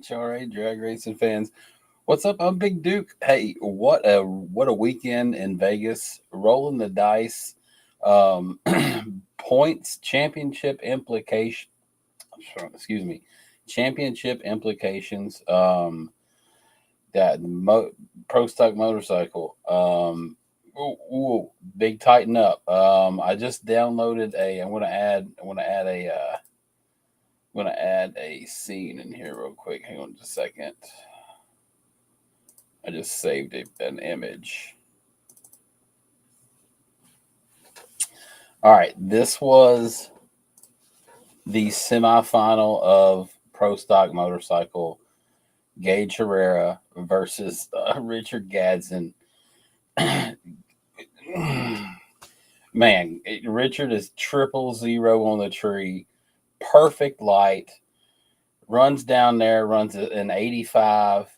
NHRA Drag Racing fans. What's up? I'm Big Duke. Hey, what a weekend in Vegas. Rolling the dice. Um, points championship implication. Excuse me. Championship implications. Pro stock motorcycle. Big tighten up. I just downloaded a. I'm gonna add a scene in here real quick. Hang on just a second. I just saved an image. All right, this was the semifinal of Pro Stock Motorcycle. Gage Herrera versus Richard Gadsden. Man, Richard is 000 on the tree. Perfect light. Runs down there, runs an 85.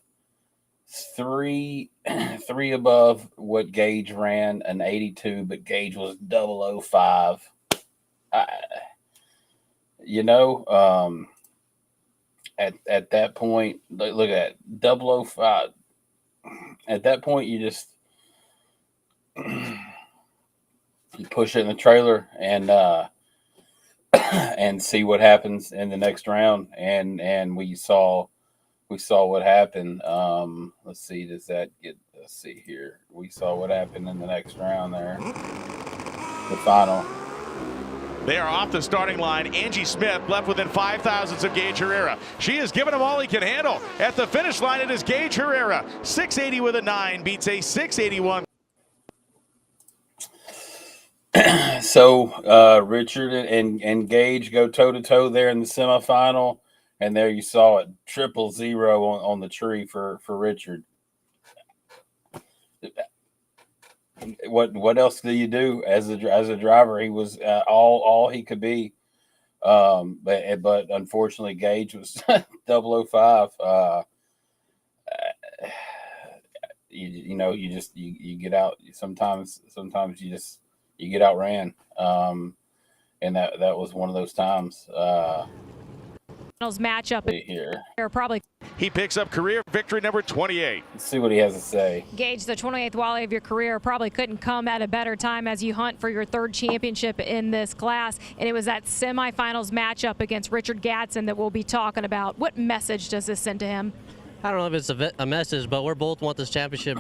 Three above what Gage ran, an 82, but Gage was 005. At that point, look at that, 005. At that point, you just you push it in the trailer and see what happens in the next round. And we saw what happened. Let's see. Let's see here. We saw what happened in the next round there. The final. They are off the starting line. Angie Smith left within 5 thousandths of Gage Herrera. She has given him all he can handle. At the finish line, it is Gage Herrera. 680 with a 9 beats a 681. So Richard and Gage go toe-to-toe there in the semifinal. And there you saw it, 000 on the tree for Richard. What else do you do as a driver? He was all he could be, but unfortunately Gage was 005. You get out. Sometimes you get outran, and that was one of those times. Matchup here. Probably. He picks up career victory number 28. Let's see what he has to say. Gage, the 28th Wally of your career probably couldn't come at a better time as you hunt for your third championship in this class. And it was that semifinals matchup against Richard Gadsden that we'll be talking about. What message does this send to him? I don't know if it's a message, but we're both want this championship,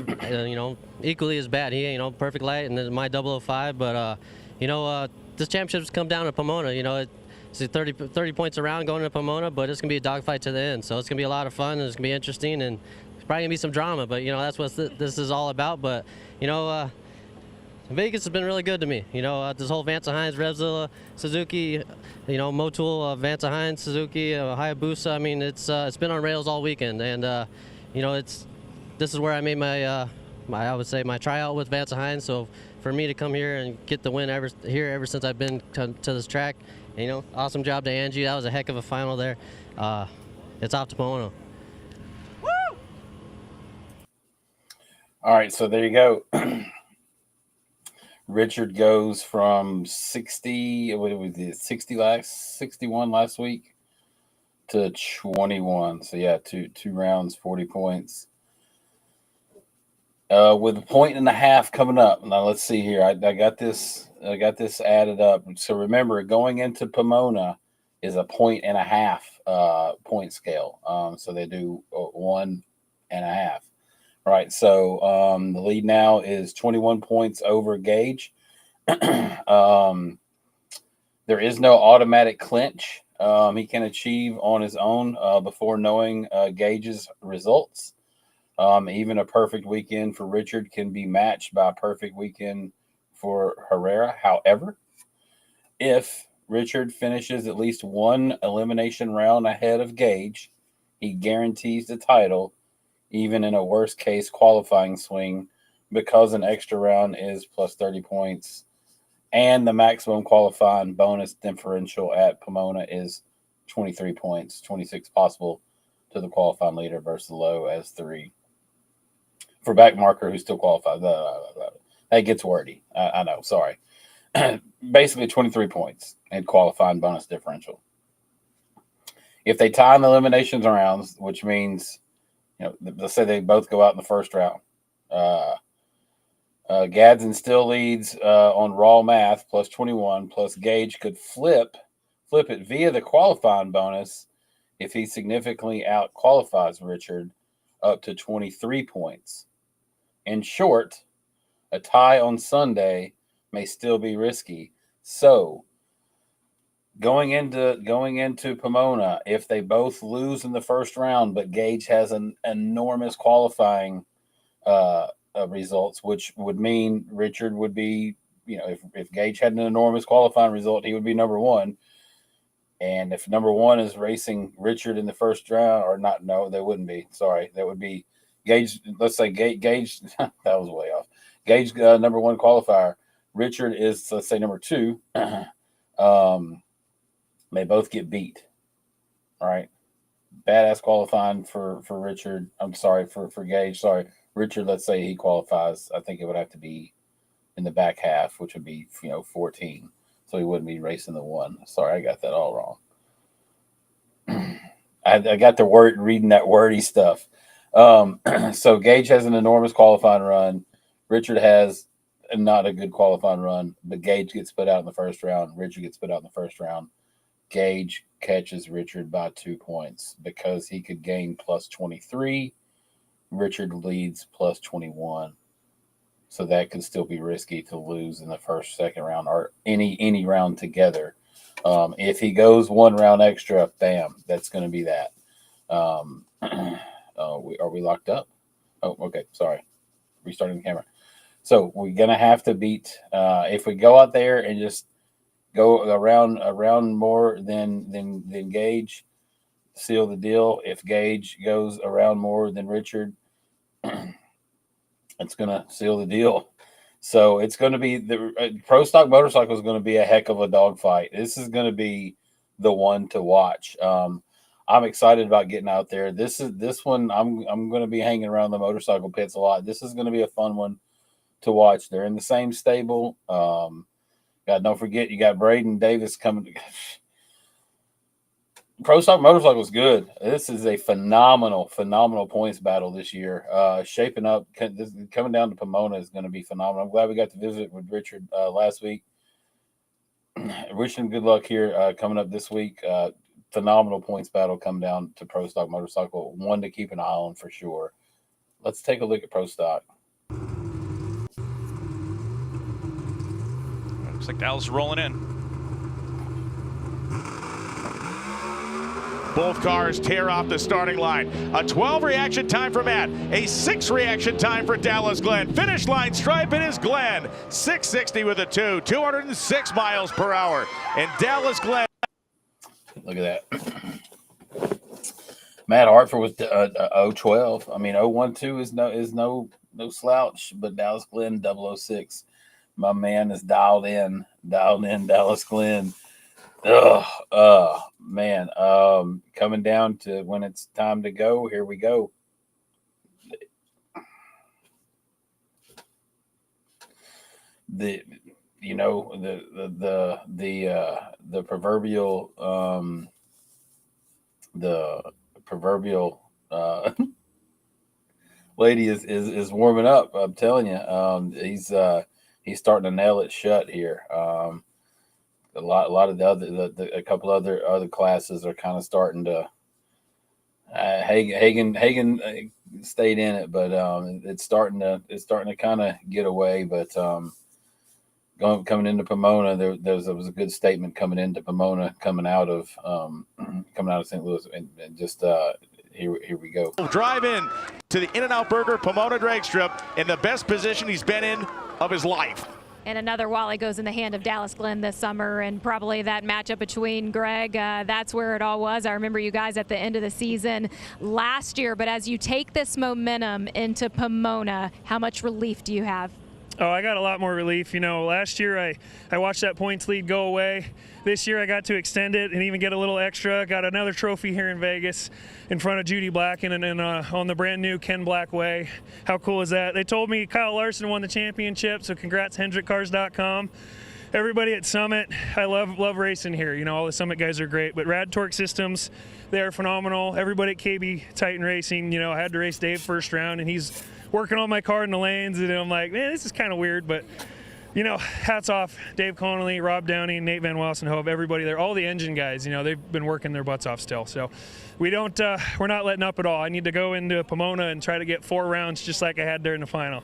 equally as bad. He, perfect light, and then my 005. But, this championship's come down to Pomona. It's 30 points around going to Pomona, but it's going to be a dogfight to the end. So it's going to be a lot of fun, and it's going to be interesting, and it's probably going to be some drama. But, that's what this is all about. But, Vegas has been really good to me. This whole Vance Hines, Revzilla, Suzuki, Motul, Vance Hines, Suzuki, Hayabusa. I mean, it's been on rails all weekend. And, this is where I made my tryout with Vance Hines. So for me to come here and get the win ever since I've been to this track, awesome job to Angie. That was a heck of a final there. It's off to Pomona. Woo! All right, so there you go. Richard goes from 61 last week to 21. So yeah, two rounds, 40 points. With a point and a half coming up. Now let's see here. I got this added up. So remember, going into Pomona is a point and a half point scale. So they do 1.5. Right. So the lead now is 21 points over Gage. There is no automatic clinch he can achieve on his own before knowing Gage's results. Even a perfect weekend for Richard can be matched by a perfect weekend for Herrera. However, if Richard finishes at least one elimination round ahead of Gage, he guarantees the title, even in a worst-case qualifying swing, because an extra round is plus 30 points, and the maximum qualifying bonus differential at Pomona is 23 points, 26 possible to the qualifying leader versus the low as 3. For back marker who still qualifies. That gets wordy. I know, sorry. Basically 23 points and qualifying bonus differential. if they tie in the eliminations rounds, which means, let's say they both go out in the first round. Gadsden still leads on raw math plus 21, plus Gage could flip it via the qualifying bonus if he significantly out qualifies Richard up to 23 points. In short, a tie on Sunday may still be risky. So going into Pomona, if they both lose in the first round, but Gage has an enormous qualifying results, which would mean Richard would be, if Gage had an enormous qualifying result, he would be number one. And if number one is racing Richard in the first round, or not, no, they wouldn't be. Sorry, that would be Gage. Let's say Gage that was way off. Gage number one qualifier. Richard is, let's say, number two. They both get beat. All right, badass qualifying for Richard. I'm sorry for Gage. Sorry, Richard. Let's say he qualifies. I think it would have to be in the back half, which would be 14. So he wouldn't be racing the one. Sorry, I got that all wrong. I got the reading that wordy stuff. So Gage has an enormous qualifying run. Richard has not a good qualifying run, but Gage gets put out in the first round. Richard gets put out in the first round. Gage catches Richard by 2 points because he could gain plus 23. Richard leads plus 21. So that could still be risky to lose in the first, second round, or any round together. If he goes one round extra, bam, that's going to be that. Are we locked up? Oh, okay. Sorry. Restarting the camera. So we're going to have to beat, if we go out there and just go around more than Gage, seal the deal. If Gage goes around more than Richard, it's going to seal the deal. So it's going to be the Pro Stock Motorcycle is going to be a heck of a dogfight. This is going to be the one to watch. I'm excited about getting out there. This one. I'm going to be hanging around the motorcycle pits a lot. This is going to be a fun one to watch. They're in the same stable. Don't forget you got Braden Davis coming. Pro Stock Motorcycle is good. This is a phenomenal points battle this year. Shaping up, coming down to Pomona is going to be phenomenal. I'm glad we got to visit with Richard last week. Wishing him good luck here coming up this week. Phenomenal points battle coming down to Pro Stock Motorcycle. One to keep an eye on for sure. Let's take a look at Pro Stock. Looks like Dallas rolling in. Both cars tear off the starting line. A 12 reaction time for Matt. A 6 reaction time for Dallas Glenn. Finish line stripe, it is Glenn. 660 with a 2. 206 miles per hour. And Dallas Glenn. Look at that. Matt Hartford was 012. I mean, 012 is no slouch, but Dallas Glenn 006. My man is dialed in Dallas Glenn. Man, coming down to when it's time to go. Here we go. The proverbial lady is warming up. I'm telling you, he's starting to nail it shut here. A lot of a couple other classes are kind of starting to. Hagan stayed in it, but it's starting to kind of get away. But coming into Pomona, there was a good statement coming into Pomona, coming out of St. Louis, and just here we go. Drive in to the In-N-Out Burger Pomona drag strip in the best position he's been in of his life. And another Wally goes in the hand of Dallas Glenn this summer, and probably that matchup between Greg, that's where it all was. I remember you guys at the end of the season last year, but as you take this momentum into Pomona, how much relief do you have? Oh, I got a lot more relief. Last year I watched that points lead go away. This year I got to extend it and even get a little extra. Got another trophy here in Vegas in front of Judy Black and on the brand new Ken Black Way. How cool is that? They told me Kyle Larson won the championship, so congrats, HendrickCars.com. everybody at Summit. I love racing here. You know, all the Summit guys are great, but Rad Torque Systems, they're phenomenal. Everybody at KB Titan Racing, you know, I had to race Dave first round, and he's working on my car in the lanes, and I'm like, man, this is kind of weird, but you know, hats off Dave Connolly, Rob Downey, Nate Van Wassenhove, everybody there, all the engine guys, you know, they've been working their butts off still. So we're not letting up at all. I need to go into Pomona and try to get 4 rounds just like I had there in the final.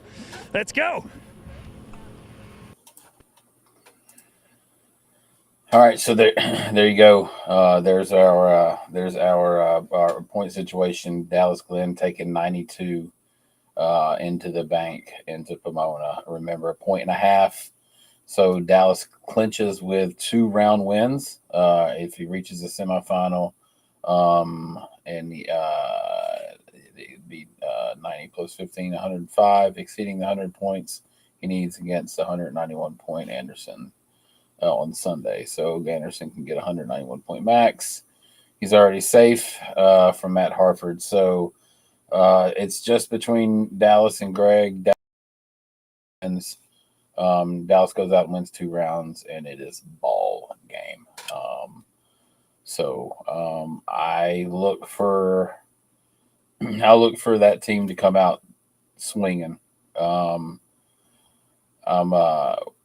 Let's go. All right, so there you go. There's our point situation. Dallas Glenn taking 92 into the bank into Pomona. Remember, a 1.5. So Dallas clinches with 2 round wins if he reaches the semifinal. And it'd be 90 plus 15, 105, exceeding the 100 points he needs against the 191 point Anderson on Sunday. So Anderson can get 191 point max. He's already safe from Matt Harford. So it's just between Dallas and Greg. Dallas goes out and wins 2 rounds, and it is ball game. I look for that team to come out swinging. I'm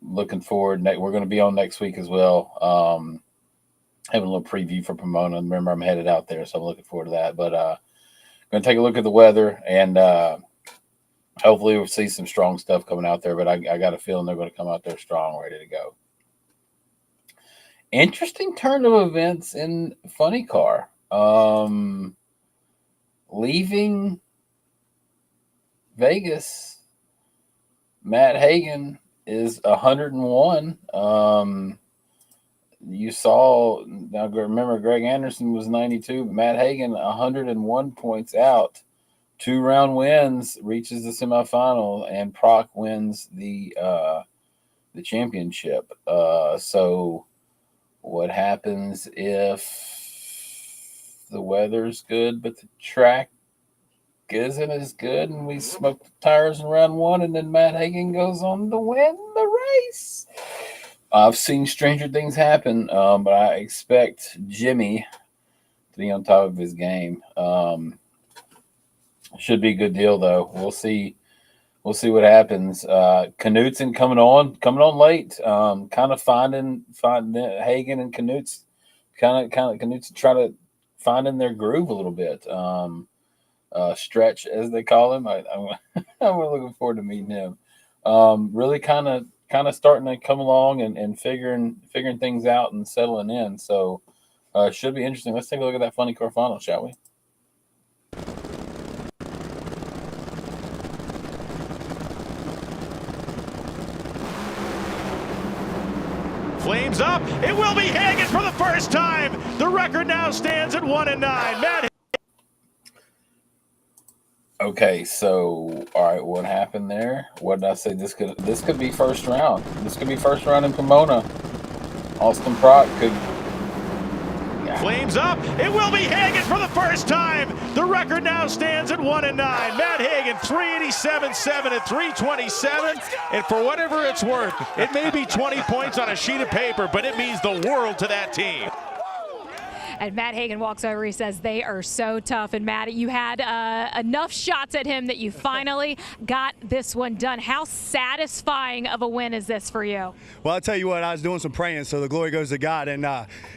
looking forward. We're going to be on next week as well. Having a little preview for Pomona. Remember, I'm headed out there, so I'm looking forward to that. But going to take a look at the weather, and hopefully we'll see some strong stuff coming out there. But I got a feeling they're going to come out there strong, ready to go. Interesting turn of events in Funny Car. Leaving Vegas, Matt Hagan is 101. You saw, now remember, Greg Anderson was 92, but Matt Hagan 101 points out. 2 round wins, reaches the semifinal, and Proc wins the championship. So what happens if the weather's good but the track isn't as good and we smoke the tires in round 1 and then Matt Hagan goes on to win the race? I've seen stranger things happen, but I expect Jimmy to be on top of his game. Should be a good deal, though. We'll see what happens. Knutson coming on late. Kind of finding Hagan and Knutson. Kind of Knutson try to finding their groove a little bit. Stretch, as they call him. I'm looking forward to meeting him. Really kind of starting to come along and figuring things out and settling in. So should be interesting. Let's take a look at that Funny Car final, shall we? Flames up. It will be Hagan for the first time. The record now stands at 1-9. Matt. Okay, so all right, what happened there? What did I say? This could be first round. This could be first round in Pomona. Austin Proc could. Yeah. Flames up. It will be Hagan for the first time. The record now stands at 1-9. Matt Hagan 387.7 at 327. And for whatever it's worth, it may be 20 points on a sheet of paper, but it means the world to that team. And Matt Hagan walks over. He says they are so tough. And Matt, you had enough shots at him that you finally got this one done. How satisfying of a win is this for you? Well, I'll tell you what, I was doing some praying, so the glory goes to God. And,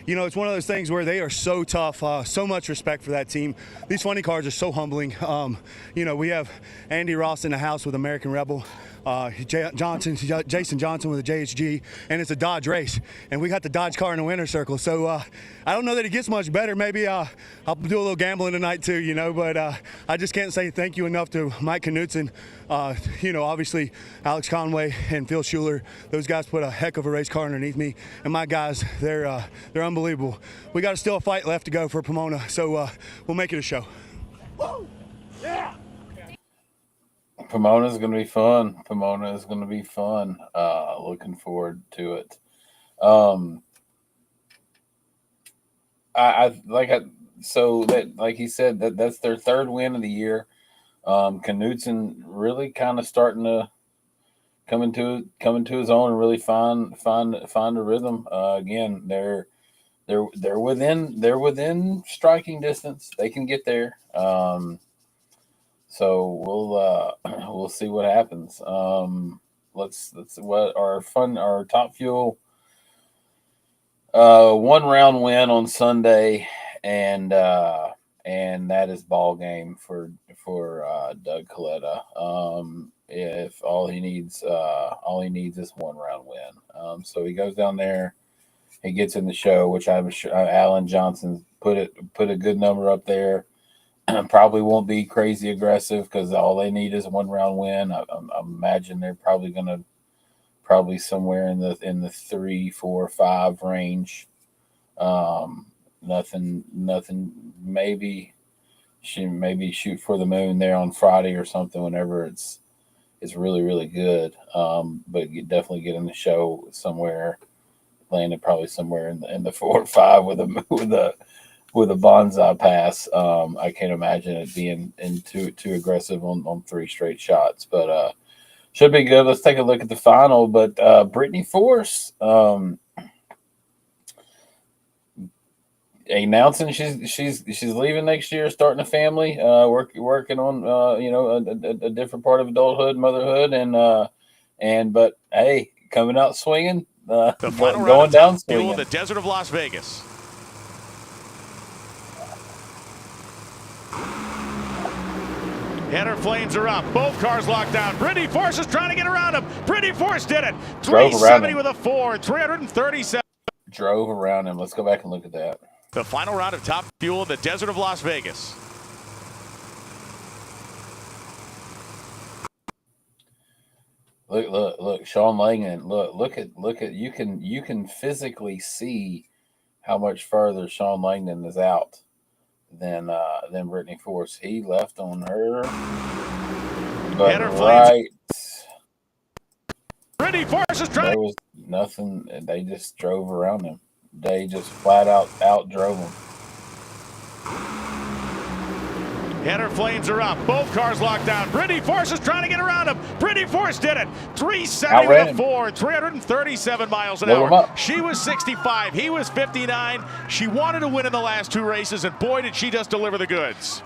you know, it's one of those things where they are so tough, so much respect for that team. These Funny Cars are so humbling. You know, we have Andy Ross in the house with American Rebel. Jason Johnson with a JHG, and it's a Dodge race, and we got the Dodge car in the winner's circle. So I don't know that it gets much better. Maybe I'll do a little gambling tonight too, you know. But I just can't say thank you enough to Mike Knutson. You know, obviously Alex Conway and Phil Schuler. Those guys put a heck of a race car underneath me, and my guys, they're unbelievable. We got still a fight left to go for Pomona, so we'll make it a show. Woo! Yeah. Pomona is going to be fun. Pomona is going to be fun. Looking forward to it. So that, like he said, that's their 3rd win of the year. Knutson really kind of starting to coming to his own and really find a rhythm. Again, they're within striking distance. They can get there. So we'll see what happens. Let's what our Top Fuel 1-round win on Sunday, and that is ball game for Doug Coletta. If all he needs is 1-round win. So he goes down there, he gets in the show, which I'm sure Alan Johnson put a good number up there. Probably won't be crazy aggressive because all they need is a 1-round win. I imagine they're probably somewhere in the 3, 4, 5 range. Nothing. Maybe shoot for the moon there on Friday or something whenever it's really, really good. But you definitely get in the show somewhere, landed probably somewhere in the 4 or 5 with a bonsai pass. I can't imagine it being too aggressive on 3 straight shots, but should be good. Let's take a look at the final. But Brittany Force announcing she's leaving next year, starting a family, working on a different part of adulthood, motherhood, but hey, coming out swinging, The final going down swinging. in the desert of Las Vegas. Header flames are up. Both cars locked down. Brittany Force is trying to get around him. Brittany Force did it. 370 with a 4, 337. Drove around him. Let's go back and look at that. The final round of Top Fuel in the desert of Las Vegas. Look, Sean Langdon. Look at you can physically see how much further Sean Langdon is out than Brittany Force. He left on her, but right. Brittany Force is trying. There was nothing. They just drove around him. They just flat out drove him. Header flames are up. Both cars locked down. Brittany Force is trying to get around him. Brittany Force did it. 370 with a 4, 337 miles an hour. She was 65. He was 59. She wanted to win in the last 2 races, and boy, did she just deliver the goods.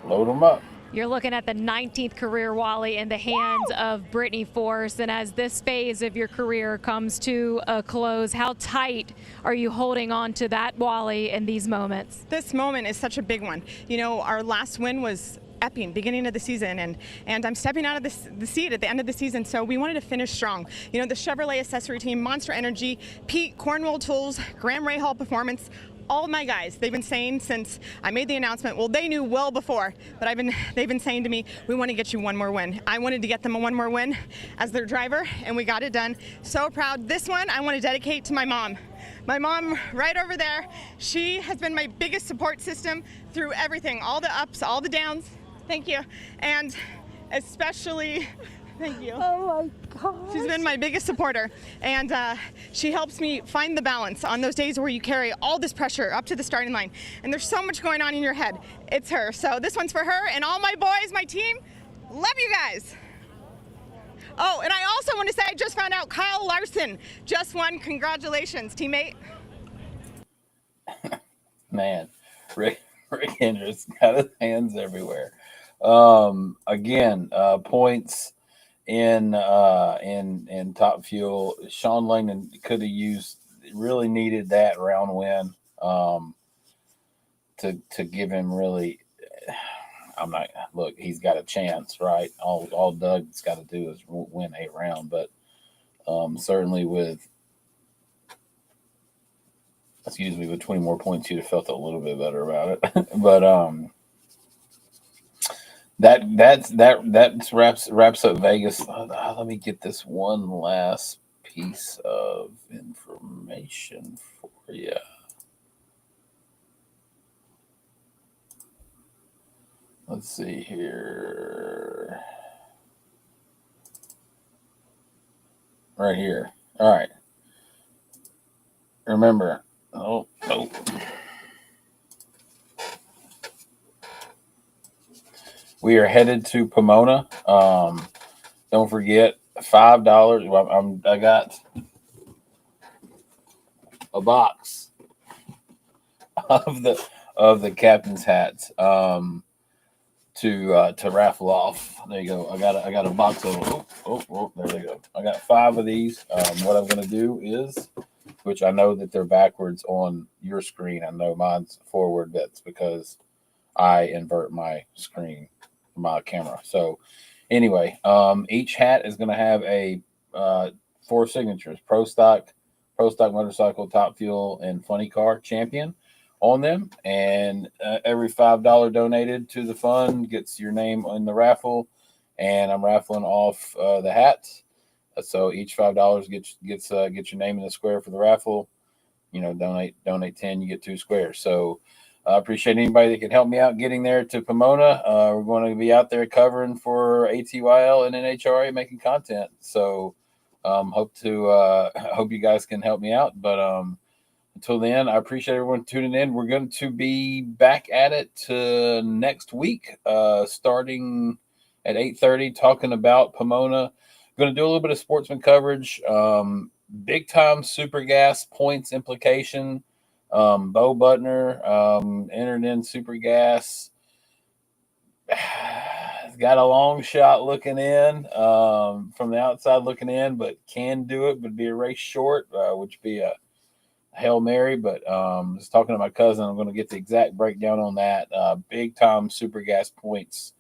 Load them up. You're looking at the 19th career, Wally, in the hands of Brittany Force. And as this phase of your career comes to a close, how tight are you holding on to that, Wally, in these moments? This moment is such a big one. You know, our last win was epic, beginning of the season, and I'm stepping out of the seat at the end of the season, so we wanted to finish strong. You know, the Chevrolet accessory team, Monster Energy, Pete, Cornwall Tools, Graham Rahal Performance, all my guys, they've been saying since I made the announcement, well, they knew well before, but they've been saying to me, we want to get you one more win. I wanted to get them a one more win as their driver, and we got it done. So proud. This one I want to dedicate to my mom. My mom right over there, she has been my biggest support system through everything, all the ups, all the downs. Thank you. And especially, thank you. Oh my gosh. She's been my biggest supporter, and she helps me find the balance on those days where you carry all this pressure up to the starting line, and there's so much going on in your head. It's her. So this one's for her and all my boys, my team. Love you guys. Oh, and I also want to say I just found out Kyle Larson just won. Congratulations, teammate. Man, Rick Hendricks got his hands everywhere. Again, points in Top Fuel. Sean Langdon could have really needed that round win to give him really. Look, he's got a chance, right? All Doug's got to do is win a round, but certainly with 20 more points, you'd have felt a little bit better about it. But that wraps up Vegas. Let me get this one last piece of information for you. Let's see here. Right here. All right. Remember. Oh. We are headed to Pomona. don't forget $5. Well, I got a box of the captain's hats to raffle off. There you go. I got a box of them. There they go. I got 5 of these. What I'm gonna do is, which I know that they're backwards on your screen. I know mine's forward. That's because I invert my screen, my camera. So anyway, each hat is gonna have a 4 signatures: Pro Stock Motorcycle, Top Fuel, and Funny Car Champion on them. And every $5 donated to the fund gets your name in the raffle. And I'm raffling off the hats. So each $5 gets your name in the square for the raffle. You know, donate 10, you get 2 squares. So I appreciate anybody that can help me out getting there to Pomona. We're going to be out there covering for ATYL and NHRA, making content. So hope you guys can help me out. But until then, I appreciate everyone tuning in. We're going to be back at it next week, starting at 8:30, talking about Pomona. Going to do a little bit of sportsman coverage, big time super gas points implication. Bo Butner entered in super gas. Got a long shot looking in from the outside looking in, but can do it, but be a race short, which would be a Hail Mary. But just talking to my cousin, I'm going to get the exact breakdown on that. Big time super gas points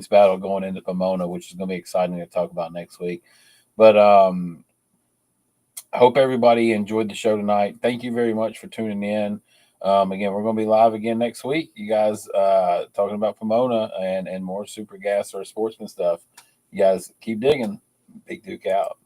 battle going into Pomona, which is going to be exciting to talk about next week. But I hope everybody enjoyed the show tonight. Thank you very much for tuning in. Again, we're going to be live again next week. You guys talking about Pomona and more super gas or sportsman stuff. You guys keep digging. Big Duke out.